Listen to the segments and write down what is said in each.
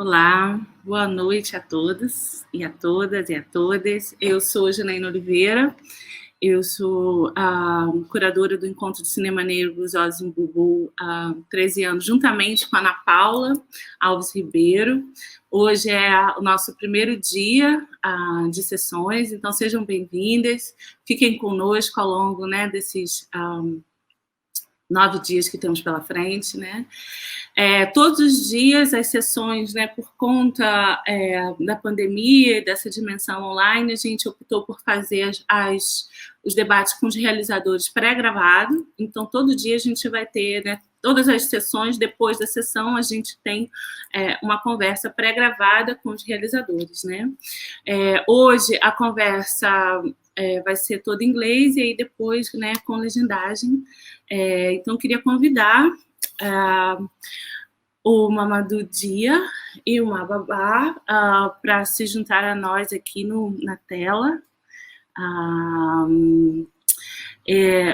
Olá, boa noite a todos e a todas e a todas. Eu sou Janaína Oliveira, eu sou a curadora do Encontro de Cinema Negro dos Olhos em Bubu há 13 anos, juntamente com a Ana Paula Alves Ribeiro. Hoje é o nosso primeiro dia de sessões, então sejam bem-vindas, fiquem conosco ao longo desses 9 dias que temos pela frente, né? Todos os dias, as sessões, por conta da pandemia e dessa dimensão online, a gente optou por fazer os debates com os realizadores pré-gravados. Então, todo dia a gente vai ter, todas as sessões, depois da sessão, a gente tem uma conversa pré-gravada com os realizadores, né? Hoje, a conversa vai ser toda em inglês e aí depois, com legendagem. Então, queria convidar o Mamadou Dia e o Maba Bao para se juntar a nós aqui na tela.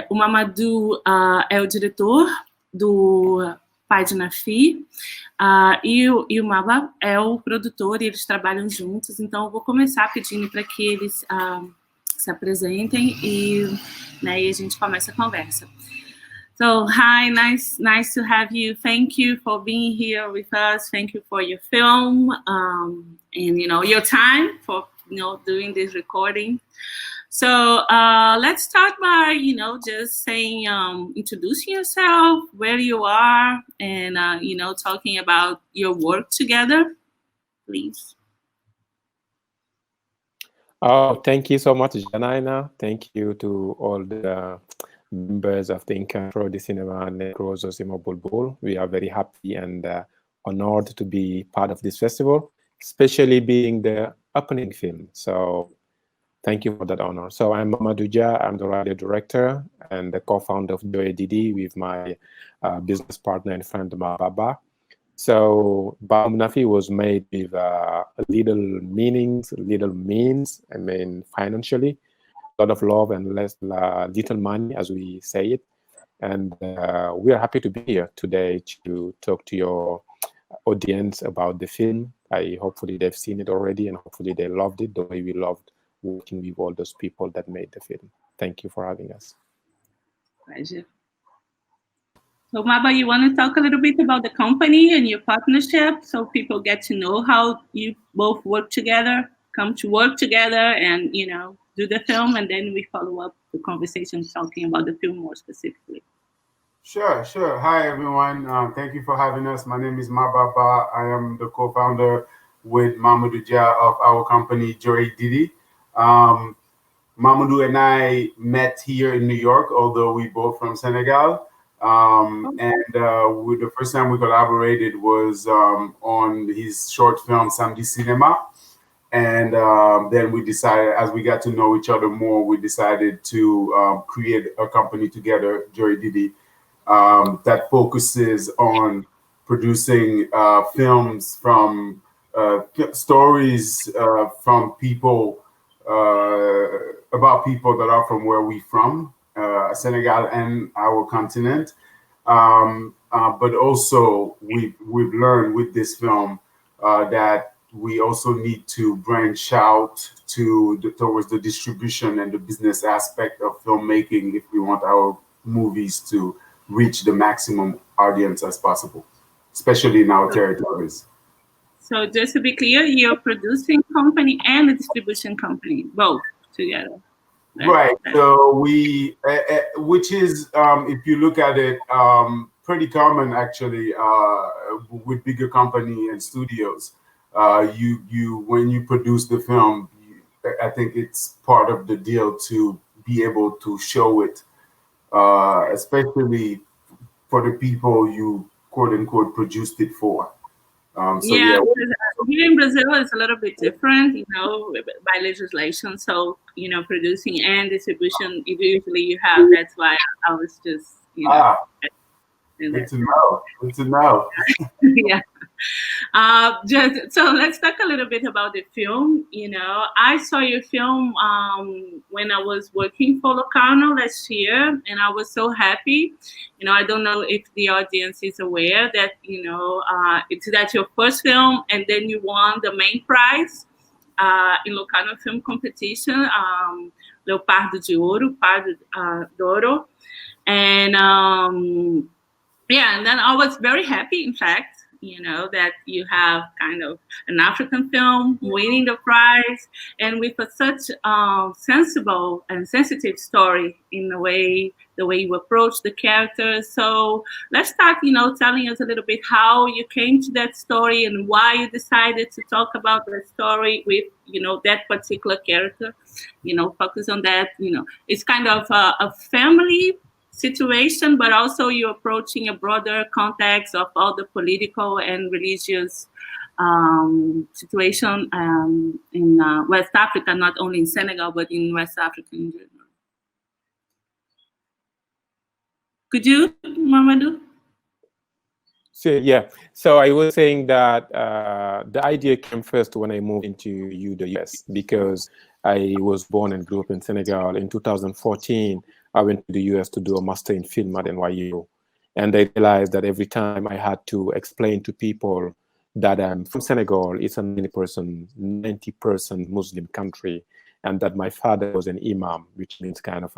O Mamadou é o diretor do pai de Nafi, e o Maba é o produtor, e eles trabalham juntos. Então, eu vou começar pedindo para que eles se apresentem e a gente começa a conversa. So, hi, nice to have you. Thank you for being here with us. Thank you for your film and your time for doing this recording. So let's start by just saying, introducing yourself, where you are, and talking about your work together, please. Oh, thank you so much, Janaina. Thank you to all the members of the Encontro de Cinema Negros Osimo Bulbul. We are very happy and honored to be part of this festival, especially being the opening film. So thank you for that honor. So I'm Mamadou Dia. I'm the radio director and the co-founder of DD with my business partner and friend, Maba Bao. So Nafi was made with little means, I mean, financially, a lot of love and little money, as we say it. And we are happy to be here today to talk to your audience about the film. Hopefully they've seen it already, and hopefully they loved it the way we loved working with all those people that made the film. Thank you for having us. Pleasure. So Maba, you want to talk a little bit about the company and your partnership so people get to know how you both work together, come to work together and, do the film, and then we follow up the conversation talking about the film more specifically. Sure. Hi, everyone. Thank you for having us. My name is Maba Bao. I am the co-founder with Mamadou Dia of our company, Didi. Mamadou and I met here in New York, although we both from Senegal. The first time we collaborated was on his short film, Samedi Cinema. And then we decided, as we got to know each other more, we decided to create a company together, Didi, that focuses on producing films from stories from people, about people that are from where we're from, Senegal and our continent. But also we've learned with this film that we also need to branch out towards the distribution and the business aspect of filmmaking if we want our movies to reach the maximum audience as possible, especially in our territories. So just to be clear, you're a producing company and a distribution company, both together. Right. So we, which is, if you look at it, pretty common actually with bigger company and studios. When you produce the film, I think it's part of the deal to be able to show it, especially for the people you quote unquote produced it for. Here in Brazil it's a little bit different, by legislation. So, producing and distribution, usually you have. That's why I was just, Good to know. Yeah. So let's talk a little bit about the film. I saw your film when I was working for Locarno last year, and I was so happy. I don't know if the audience is aware that that's your first film, and then you won the main prize in Locarno Film Competition, Leopardo de Ouro, Pardo d'Oro, and yeah, and then I was very happy, in fact, that you have kind of an African film winning the prize, and with such sensible and sensitive story in the way you approach the characters. So let's start, telling us a little bit how you came to that story and why you decided to talk about that story with, that particular character. Focus on that. It's kind of a family situation, but also you're approaching a broader context of all the political and religious situation in West Africa, not only in Senegal, but in West Africa in general. Could you, Mamadou? So I was saying that the idea came first when I moved into the US, because I was born and grew up in Senegal. In 2014, I went to the US to do a master in film at NYU. And I realized that every time I had to explain to people that I'm from Senegal, it's a 90% Muslim country, and that my father was an imam, which means kind of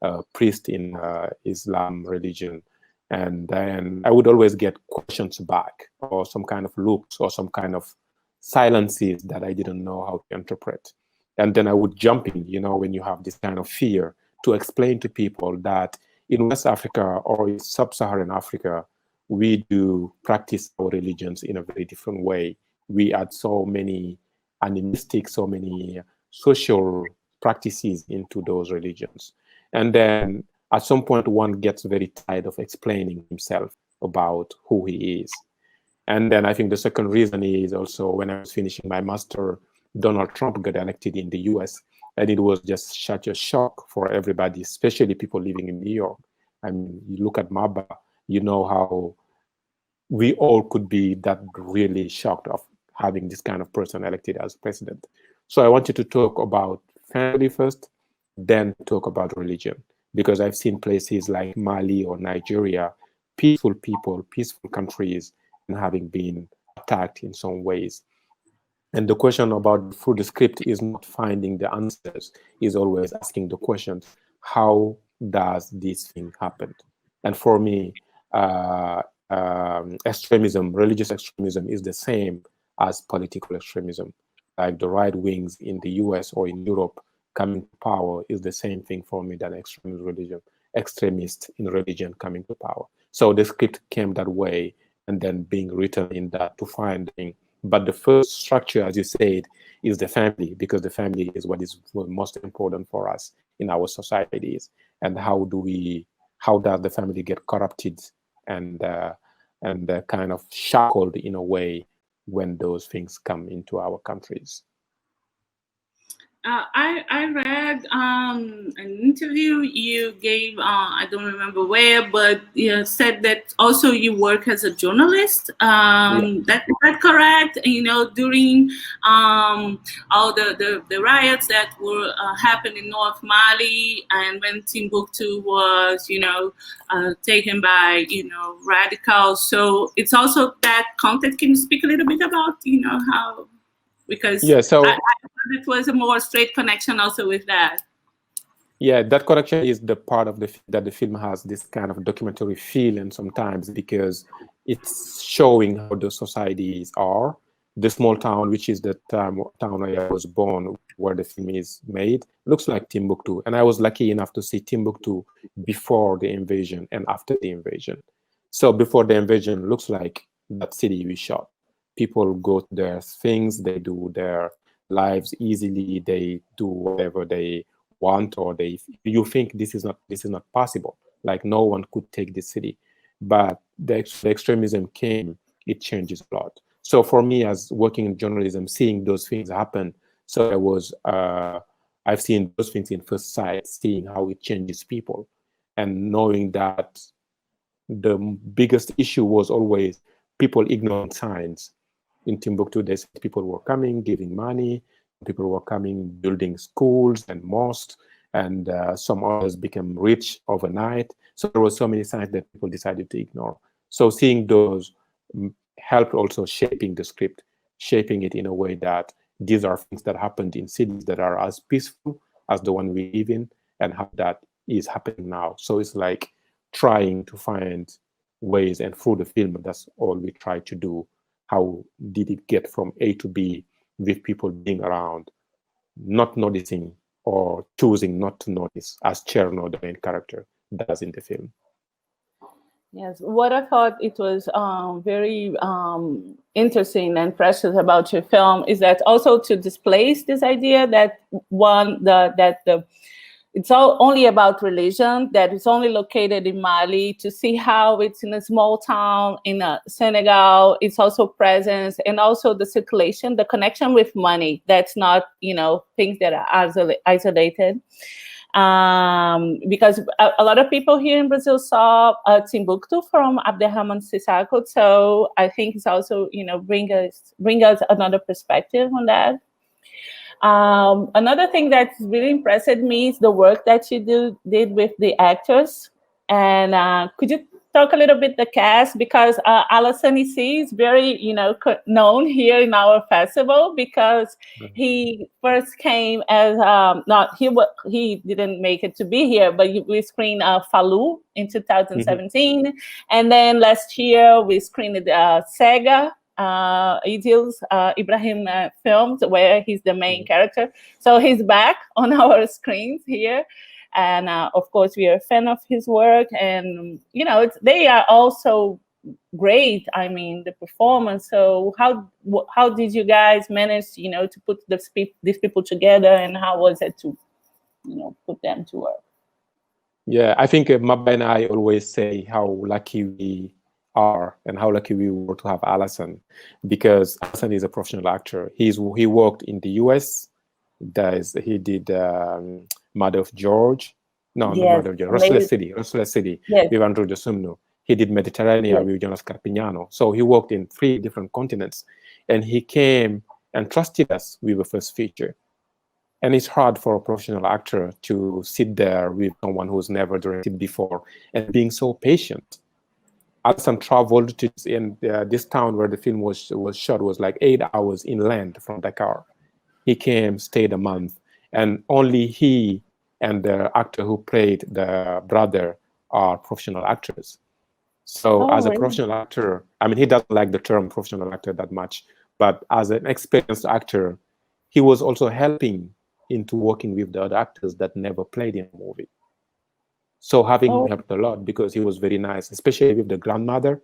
a priest in Islam religion. And then I would always get questions back, or some kind of looks, or some kind of silences that I didn't know how to interpret. And then I would jump in, when you have this kind of fear, to explain to people that in West Africa or in Sub-Saharan Africa, we do practice our religions in a very different way. We add so many animistic, so many social practices into those religions. And then at some point, one gets very tired of explaining himself about who he is. And then I think the second reason is also, when I was finishing my master, Donald Trump got elected in the US, and it was just such a shock for everybody, especially people living in New York. I mean, you look at Maba, you know how we all could be that really shocked of having this kind of person elected as president. So I wanted to talk about family first, then talk about religion, because I've seen places like Mali or Nigeria, peaceful people, peaceful countries, and having been attacked in some ways. And the question about through the script is not finding the answers, is always asking the questions, how does this thing happen? And for me, extremism, religious extremism, is the same as political extremism. Like the right wings in the US or in Europe coming to power is the same thing for me than extremist in religion coming to power. So the script came that way, and then being written in that to finding. But the first structure, as you said, is the family, because the family is what is most important for us in our societies. And how does the family get corrupted and kind of shackled in a way when those things come into our countries? I read an interview you gave, I don't remember where, but you said that also you work as a journalist. That's correct? During all the riots that were happening in North Mali, and when Timbuktu was, taken by, radicals. So it's also that content. Can you speak a little bit about, how? Because so it was a more straight connection also with that. Yeah, that connection is the part of that the film has this kind of documentary feel, and sometimes because it's showing how the societies are. The small town, which is the town where I was born, where the film is made, looks like Timbuktu. And I was lucky enough to see Timbuktu before the invasion and after the invasion. So before the invasion, looks like that city we shot. People go to their things, they do their lives easily, they do whatever they want, or you think this is not possible, like no one could take this city. But the extremism came, it changes a lot. So for me, as working in journalism, seeing those things happen, so I've seen those things in first sight, seeing how it changes people, and knowing that the biggest issue was always people ignoring signs. In Timbuktu, they said people were coming, giving money, people were coming, building schools and mosques, and some others became rich overnight. So there were so many signs that people decided to ignore. So seeing those helped also shaping the script, shaping it in a way that these are things that happened in cities that are as peaceful as the one we live in, and how that is happening now. So it's like trying to find ways, and through the film, that's all we try to do. How did it get from A to B with people being around, not noticing or choosing not to notice, as Cherno, the main character, does in the film. Yes, what I thought it was very interesting and precious about your film is that also to displace this idea that it's all only about religion, that it's only located in Mali, to see how it's in a small town in Senegal, it's also presence, and also the circulation, the connection with money. That's not, things that are isolated. Because a lot of people here in Brazil saw Timbuktu from Abderrahman Sissako, so I think it's also, bring us another perspective on that. Another thing that really impressed me is the work that you did with the actors. And could you talk a little bit the cast? Because Alassane Issi is very, known here in our festival because he first came as he didn't make it to be here, but we screened Falou in 2017, and then last year we screened Sega. Idil's Ibrahim films, where he's the main character. So he's back on our screens here. And of course, we are a fan of his work. And, they are also great. I mean, the performance. So how did you guys manage, to put these people together? And how was it to, put them to work? Yeah, I think Maba and I always say how lucky we are and how lucky we were to have Alassane, because Alassane is a professional actor. He worked in the US. He did Mother of George. No, yes. Not Mother of George. Restless City yes. with Andrew Jesumno. He did Mediterranean yes. with Jonas Carpignano. So he worked in 3 different continents, and he came and trusted us with the first feature. And it's hard for a professional actor to sit there with someone who's never directed before and being so patient. Alassane traveled to this town where the film was shot was like 8 hours inland from Dakar. He came, stayed a month, and only he and the actor who played the brother are professional actors. So as a professional actor, I mean, he doesn't like the term professional actor that much, but as an experienced actor, he was also helping into working with the other actors that never played in a movie. So having him helped a lot, because he was very nice, especially with the grandmother.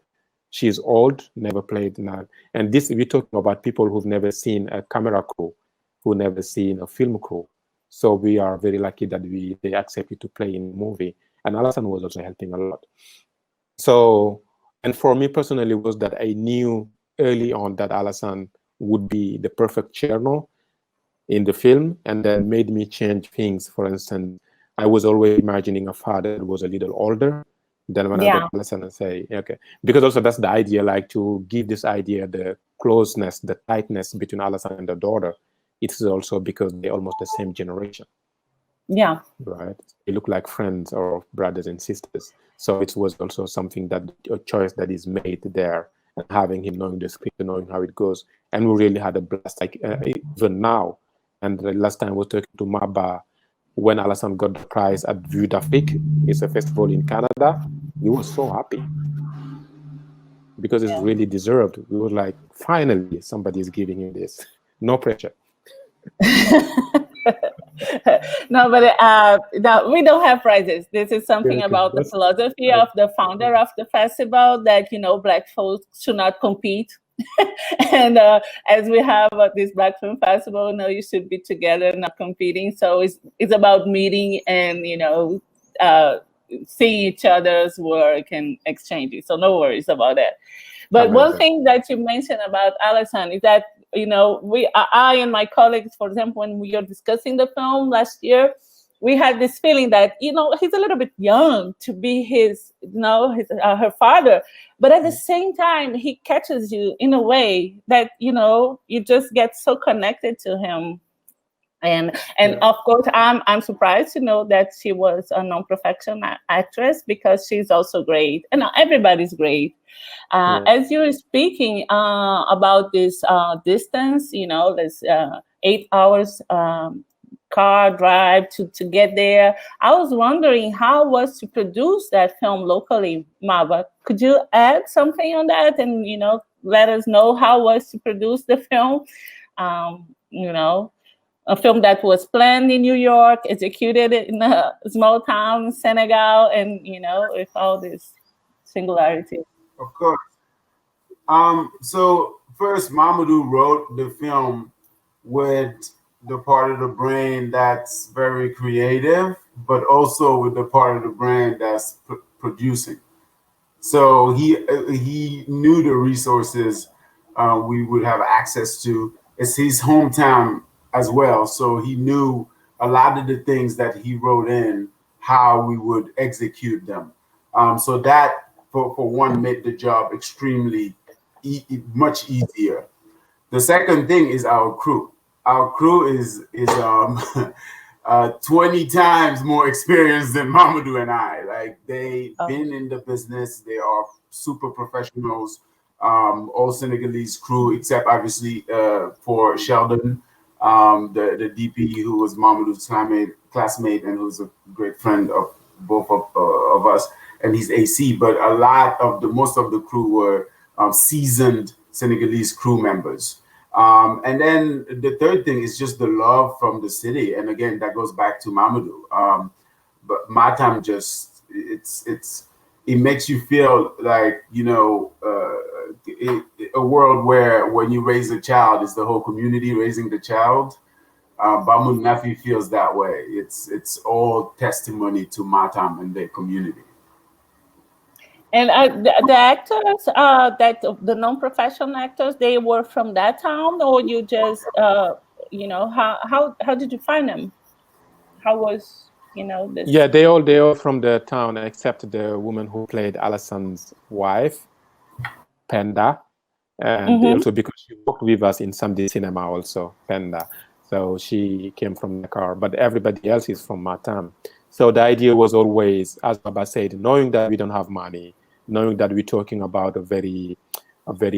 She's old, never played now. And this, we're talking about people who've never seen a camera crew, who've never seen a film crew. So we are very lucky that they accepted to play in a movie. And Alassane was also helping a lot. So, and for me personally, was that I knew early on that Alassane would be the perfect Cherno in the film, and then made me change things. For instance, I was always imagining a father who was a little older. Then when I got Alassane and say, okay, because also that's the idea, like to give this idea, the closeness, the tightness between Alassane and the daughter. It's also because they're almost the same generation. Yeah. Right. They look like friends or brothers and sisters. So it was also something that a choice that is made there, and having him knowing the script, knowing how it goes. And we really had a blast, like even now. And the last time I was talking to Maba, when Alassane got the prize at Vue d'Afrique, it's a festival in Canada, we were so happy because it's really deserved. We were like, finally, somebody is giving him this. No pressure. No, but no, we don't have prizes. This is something about the philosophy of the founder of the festival, that, Black folks should not compete. And as we have this Black Film Festival, you should be together, not competing. So it's about meeting and, seeing each other's work and exchanging. So no worries about that. But one thing that you mentioned about Alassane is that, I and my colleagues, for example, when we were discussing the film last year, we had this feeling that, you know, he's a little bit young to be his, you know, her father, but at the same time, he catches you in a way that, you know, you just get so connected to him. And of course, I'm surprised to know that she was a non-professional actress, because she's also great, and everybody's great. As you were speaking about this distance, you know, this 8 hours car drive to get there, I was wondering how was to produce that film locally, Maba. Could you add something on that, and, you know, let us know how was to produce the film? You know, a film that was planned in New York, executed in a small town in Senegal, and, you know, with all this singularity. Of course. So first, Mamadou wrote the film with the part of the brain that's very creative, but also with the part of the brain that's producing. So he knew the resources we would have access to. It's his hometown as well, so he knew a lot of the things that he wrote in, how we would execute them. So that, for one, made the job extremely much easier. The second thing is our crew. Our crew is 20 times more experienced than Mamadou and I. Like, they've been in the business. They are super professionals. All Senegalese crew, except obviously for Sheldon, the DP, who was Mamadou's classmate and who's a great friend of both of us, and he's AC. But most of the crew were seasoned Senegalese crew members. And then the third thing is just the love from the city. And again, that goes back to Mamadou. But Matam it makes you feel like, you know, a world where when you raise a child, it's the whole community raising the child. Bamoun Nafi feels that way. It's all testimony to Matam and their community. And the actors, that the non-professional actors, they were from that town, or you just, you know, how did you find them? How was, you know, this? Yeah, they all from the town, except the woman who played Alasson's wife, Penda, and also because she worked with us in Samedi Cinema also, Penda. So she came from Dakar, but everybody else is from Matam. So the idea was always, as Baba said, knowing that we don't have money, knowing that we're talking about a very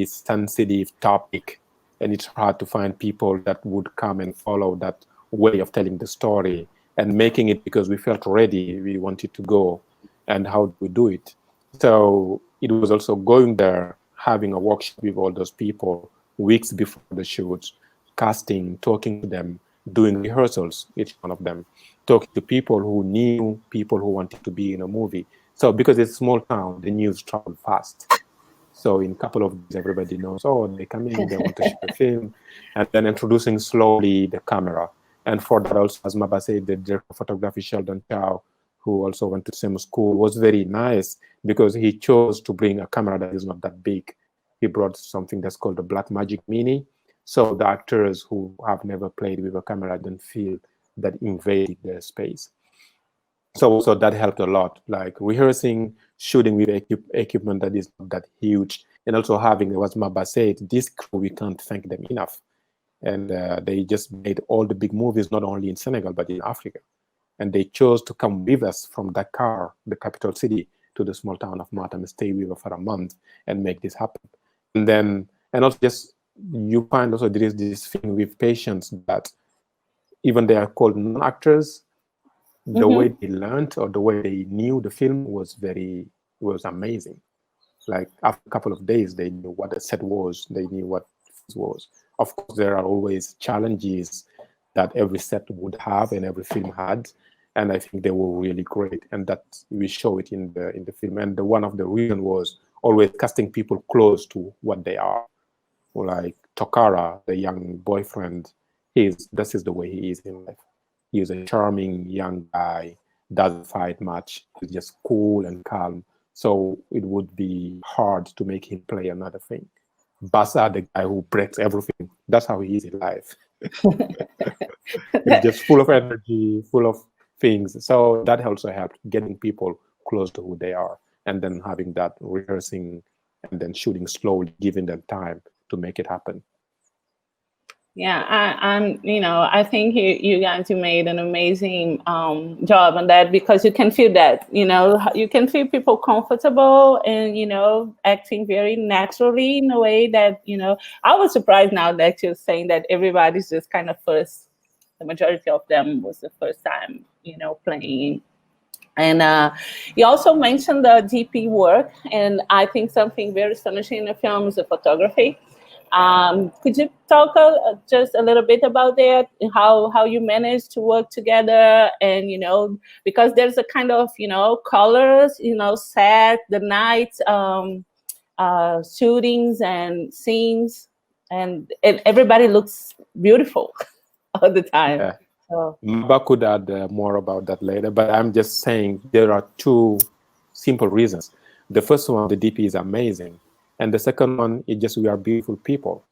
sensitive topic, and it's hard to find people that would come and follow that way of telling the story, and making it because we felt ready, we wanted to go, and how do we do it? So it was also going there, having a workshop with all those people weeks before the shoots, casting, talking to them, doing rehearsals, each one of them, talking to people who knew people who wanted to be in a movie. So because it's a small town, the news traveled fast. So in a couple of days, everybody knows, oh, they come in, they want to shoot a film, and then introducing slowly the camera. And for that also, as Maba said, the director of photography, Sheldon Chow, who also went to the same school, was very nice because he chose to bring a camera that is not that big. He brought something that's called the Black Magic Mini. So the actors who have never played with a camera don't feel that invaded their space. So that helped a lot, like rehearsing, shooting with equipment that is not that huge, and also having, as Maba said, this crew, we can't thank them enough. And they just made all the big movies, not only in Senegal, but in Africa. And they chose to come with us from Dakar, the capital city, to the small town of Matam, stay with us for a month and make this happen. And also just, you find also there is this thing with patients that even they are called non-actors, the way they learned or the way they knew the film was amazing. Like after a couple of days, they knew what the set was, they knew what it was. Of course, there are always challenges that every set would have and every film had, and I think they were really great, and that we show it in the film. And one of the reasons was always casting people close to what they are. Like Tokara, the young boyfriend, this is the way he is in life. He is a charming young guy, doesn't fight much, he's just cool and calm. So it would be hard to make him play another thing. Basa, the guy who breaks everything, that's how he is in life. He's just full of energy, full of things. So that also helped getting people close to who they are, and then having that rehearsing and then shooting slowly, giving them time to make it happen. Yeah, I think you guys, you made an amazing job on that, because you can feel that, you can feel people comfortable and, acting very naturally in a way that, I was surprised now that you're saying that everybody's just kind of first, the majority of them was the first time, playing. And you also mentioned the DP work, and I think something very astonishing in the film is the photography. Could you talk just a little bit about that? How you managed to work together, and because there's a kind of colors, set the night shootings and scenes, and everybody looks beautiful all the time. Yeah. So. Maba could add more about that later, but I'm just saying there are two simple reasons. The first one, the DP is amazing, and the second one is just we are beautiful people,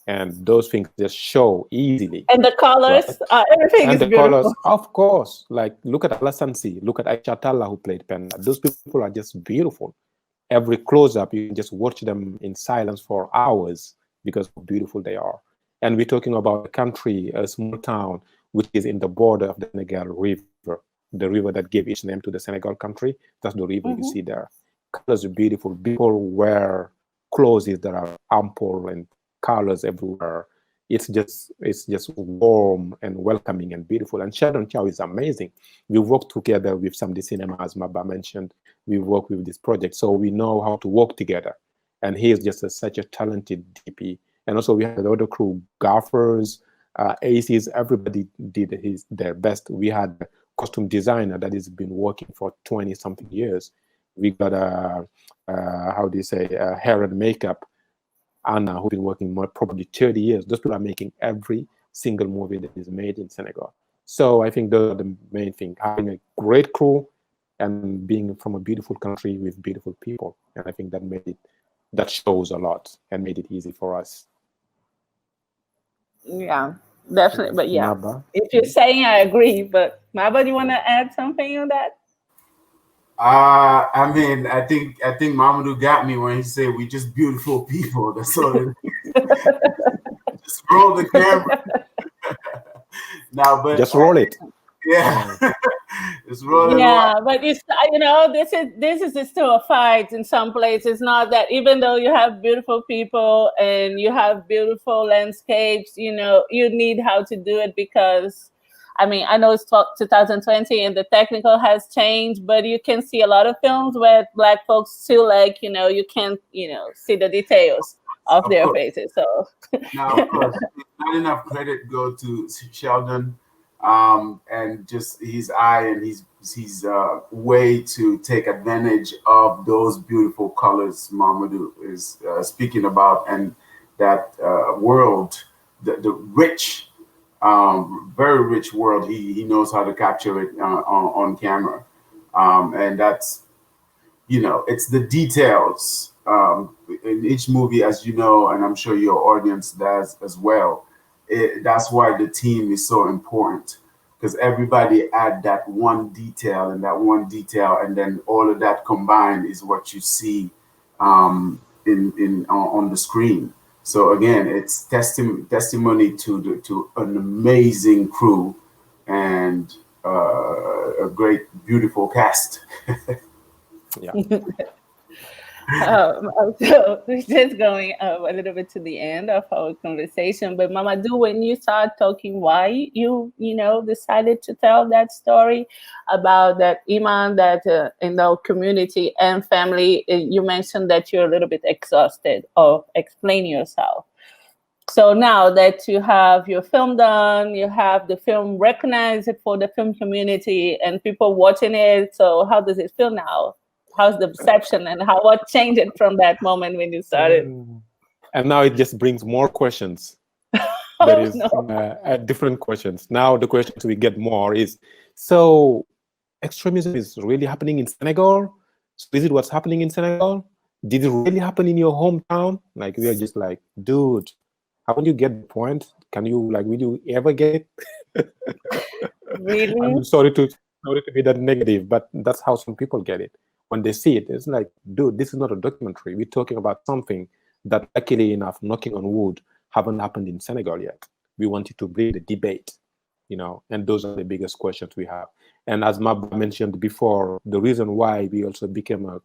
and those things just show easily. And the colors, right? Everything and is the beautiful. colors, of course. Like look at Alasansi, look at Aisha Talla who played Penda. Those people are just beautiful. Every close-up, you can just watch them in silence for hours because of how beautiful they are. And we're talking about a country, a small town, which is in the border of the Senegal River, the river that gave its name to the Senegal country. That's the river you see there. Colors are beautiful. People wear clothes that are ample and colors everywhere. It's just warm and welcoming and beautiful. And Sheldon Chow is amazing. We worked together with Samdi Cinema, as Maba mentioned. We work with this project, so we know how to work together. And he is just such a talented DP. And also we had the other crew, gaffers, ACs, everybody did their best. We had a costume designer that has been working for 20-something years. We got hair and makeup, Anna, who's been working more, probably 30 years. Those people are making every single movie that is made in Senegal. So I think those are the main thing, having a great crew and being from a beautiful country with beautiful people. And I think that shows a lot and made it easy for us. Yeah, definitely. But yeah, Maba? if you're saying, I agree. But Maba, do you want to add something on that? I mean, I think Mamadou got me when he said we just beautiful people. That's all it is. Just roll the camera. Now, but just roll it. Yeah. Just roll it. Yeah, but it's this is still a fight in some places. Not that even though you have beautiful people and you have beautiful landscapes, you need how to do it, because I mean, I know it's 2020 and the technical has changed, but you can see a lot of films where Black folks still you can't, see the details of their faces. So now, of course, not enough credit go to Sheldon, and just his eye and his way to take advantage of those beautiful colors Mamadou is speaking about, and that world, the rich. Very rich world. He knows how to capture it on camera, and that's it's the details in each movie, as you know, and I'm sure your audience does as well. That's why the team is so important, because everybody add that one detail, and then all of that combined is what you see on the screen. So again, it's testimony to an amazing crew and a great, beautiful cast. Yeah. So we're just going a little bit to the end of our conversation. But Mamadou, when you start talking why you decided to tell that story about that Iman, that community and family, you mentioned that you're a little bit exhausted of explaining yourself. So now that you have your film done, you have the film recognized for the film community and people watching it. So how does it feel now? How's the perception, and what changed from that moment when you started? And now it just brings more questions. There is different questions. Now the questions we get more is, so extremism is really happening in Senegal? So is it what's happening in Senegal? Did it really happen in your hometown? Like, we are just like, dude, haven't you get the point? Can you will you ever get it? Really? I'm sorry to Sorry to be that negative, but that's how some people get it. When they see it, it's like, dude, this is not a documentary. We're talking about something that, luckily enough, knocking on wood, haven't happened in Senegal yet. We wanted to bring the debate, and those are the biggest questions we have. And as Maba mentioned before, the reason why we also became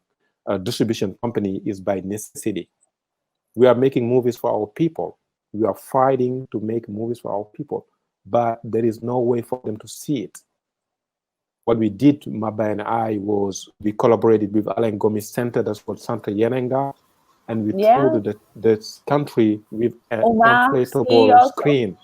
a distribution company is by necessity. We are making movies for our people. We are fighting to make movies for our people, but there is no way for them to see it. What we did, Maba and I, was we collaborated with Alain Gomis Center, that's called Centre Yenenga, and we toured the country with an inflatable screen.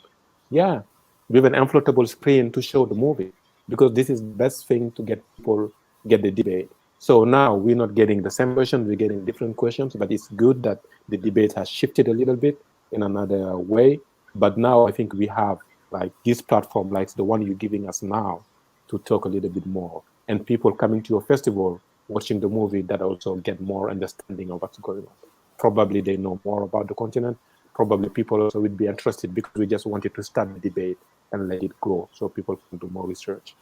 Yeah, with an inflatable screen to show the movie, because this is the best thing to get people get the debate. So now we're not getting the same question, we're getting different questions, but it's good that the debate has shifted a little bit in another way. But now I think we have like this platform, like the one you're giving us now, to talk a little bit more, and people coming to your festival, watching the movie, that also get more understanding of what's going on. Probably they know more about the continent. Probably people also would be interested, because we just wanted to start the debate and let it grow so people can do more research.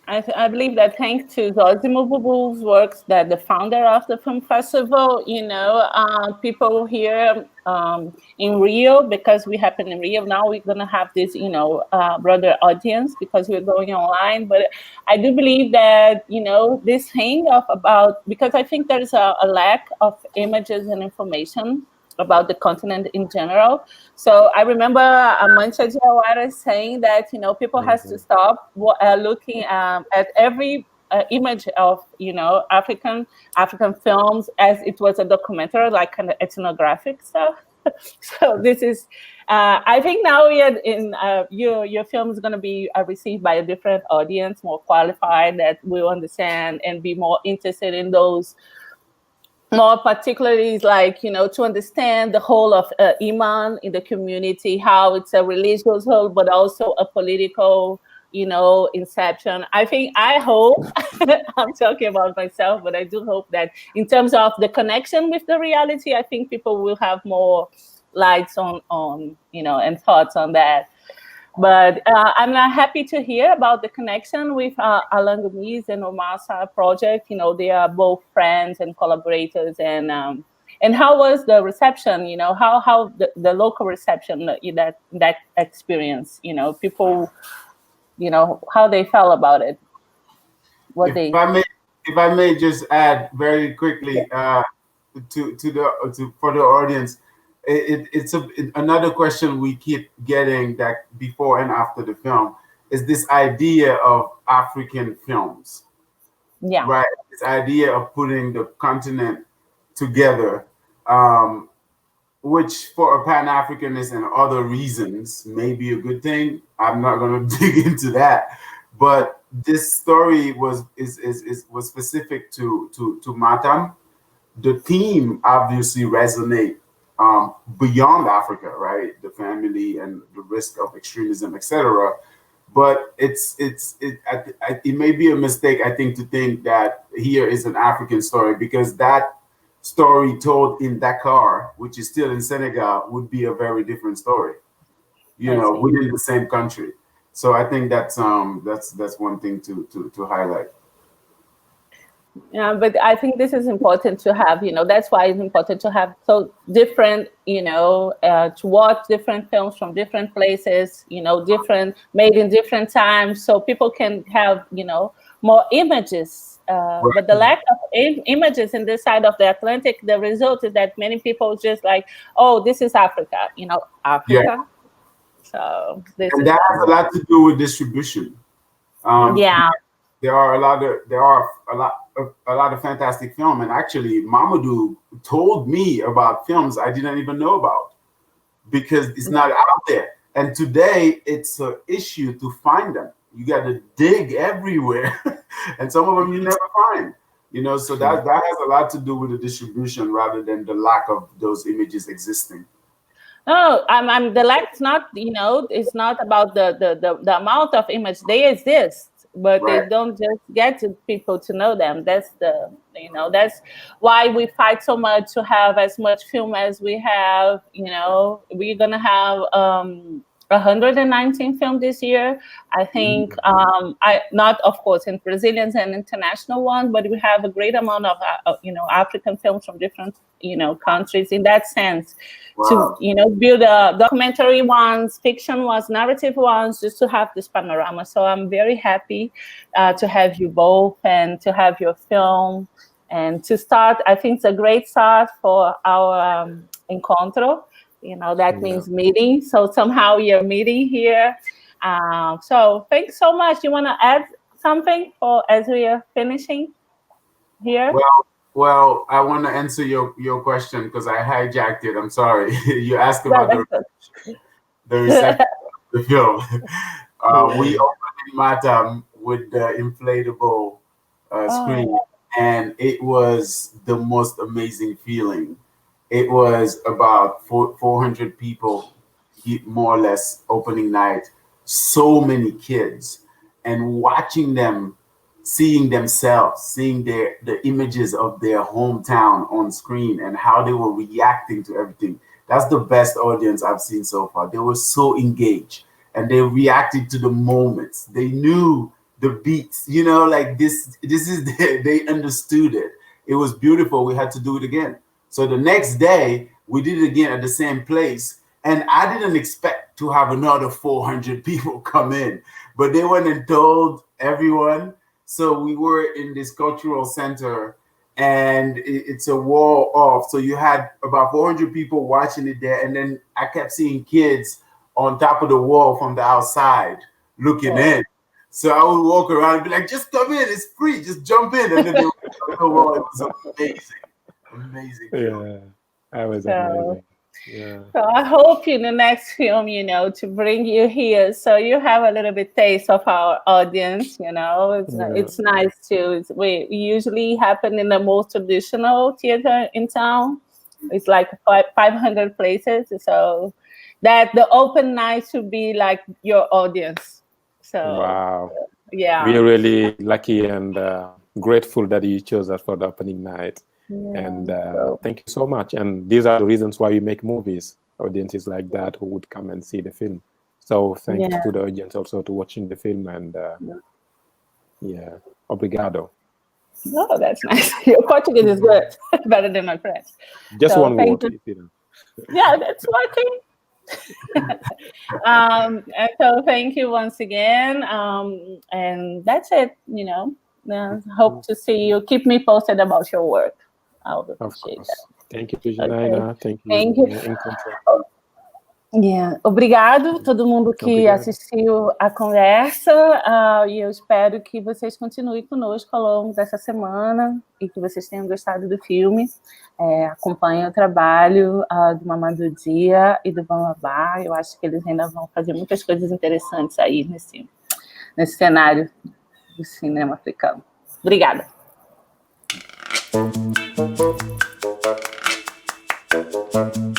I believe that thanks to Zosimo Bubu's works, that the founder of the film festival, people here in Rio, because we happen in Rio now, we're going to have this, broader audience because we're going online. But I do believe that, this thing because I think there's a lack of images and information about the continent in general. So I remember Mancha Diawara saying that, people has to stop looking at every image of, African films as it was a documentary, like kind of ethnographic stuff. So this is, I think now we are in, your film is going to be received by a different audience, more qualified, that will understand and be more interested in those. More particularly is like, to understand the whole of Iman in the community, how it's a religious whole, but also a political, inception. I hope, I'm talking about myself, but I do hope that in terms of the connection with the reality, I think people will have more lights on and thoughts on that. But I'm happy to hear about the connection with Alain Gomis and Omasa project. They are both friends and collaborators. And how was the reception? How the local reception that experience? People, how they felt about it. If I may just add very quickly for the audience. It's another question we keep getting, that before and after the film, is this idea of African films. Yeah. Right. This idea of putting the continent together, which for a Pan-Africanist and other reasons may be a good thing. I'm not going to dig into that, but this story was specific to Matam. The theme obviously resonates beyond Africa, right? The family and the risk of extremism, etc. But it may be a mistake, I think, to think that here is an African story, because that story told in Dakar, which is still in Senegal, would be a very different story, within the same country. So I think that's one thing to highlight. Yeah, but I think this is important to have, that's why it's important to have so different, to watch different films from different places, different, made in different times, so people can have, more images. Right. But the lack of images in this side of the Atlantic, the result is that many people just like, oh, this is Africa, Africa. Yeah. So that has a lot to do with distribution. There are a lot of fantastic film, and actually Mamadou told me about films I didn't even know about, because it's not out there. And today it's an issue to find them. You got to dig everywhere, and some of them you never find. So that has a lot to do with the distribution rather than the lack of those images existing. No, I'm the lack's not, it's not about the amount of image. They exist, but right. They don't just get to people to know them. That's that's why we fight so much to have as much film as we have. We're gonna have 119 films this year. I think, not of course in Brazilians and international ones, but we have a great amount of, African films from different, countries in that sense. Wow. To, build documentary ones, fiction ones, narrative ones, just to have this panorama. So I'm very happy to have you both and to have your film. And to start, I think it's a great start for our encontro. That means meeting. So somehow you're meeting here. So thanks so much. You want to add something as we are finishing here? Well, I want to answer your question because I hijacked it. I'm sorry. You asked about the reception of the film. We opened in Matam with the inflatable screen, and it was the most amazing feeling. It was about 400 people, more or less, opening night. So many kids, and watching them, seeing themselves, seeing the images of their hometown on screen and how they were reacting to everything. That's the best audience I've seen so far. They were so engaged and they reacted to the moments. They knew the beats, like this is they understood it. It was beautiful. We had to do it again. So the next day, we did it again at the same place. And I didn't expect to have another 400 people come in, but they went and told everyone. So we were in this cultural center, and it's a wall off. So you had about 400 people watching it there. And then I kept seeing kids on top of the wall from the outside looking in. So I would walk around and be like, just come in, it's free, just jump in. And then they would come on the wall. It was amazing. Yeah, that was amazing. Yeah. So I hope in the next film, to bring you here, so you have a little bit taste of our audience. It's nice too. We usually happen in the most traditional theater in town. It's like 500 places. So that the open night should be like your audience. So wow. Yeah, we're really lucky and grateful that you chose us for the opening night. Yeah. And thank you so much. And these are the reasons why we make movies. Audiences like that who would come and see the film. So thanks to the audience also to watching the film. And obrigado. Oh, that's nice. Your Portuguese is good. Better than my French. Just so one word. Yeah, that's working. And so thank you once again. And that's it. Hope to see you. Keep me posted about your work. I would appreciate that. Thank you, Janaina. Okay. Thank you. Obrigado todo mundo que assistiu a conversa, e eu espero que vocês continuem conosco ao longo dessa semana e que vocês tenham gostado do filme. Acompanhem o trabalho do Mamadou Dia e do Maba Bao. Eu acho que eles ainda vão fazer muitas coisas interessantes aí nesse cenário do cinema africano. Obrigada. Thank you.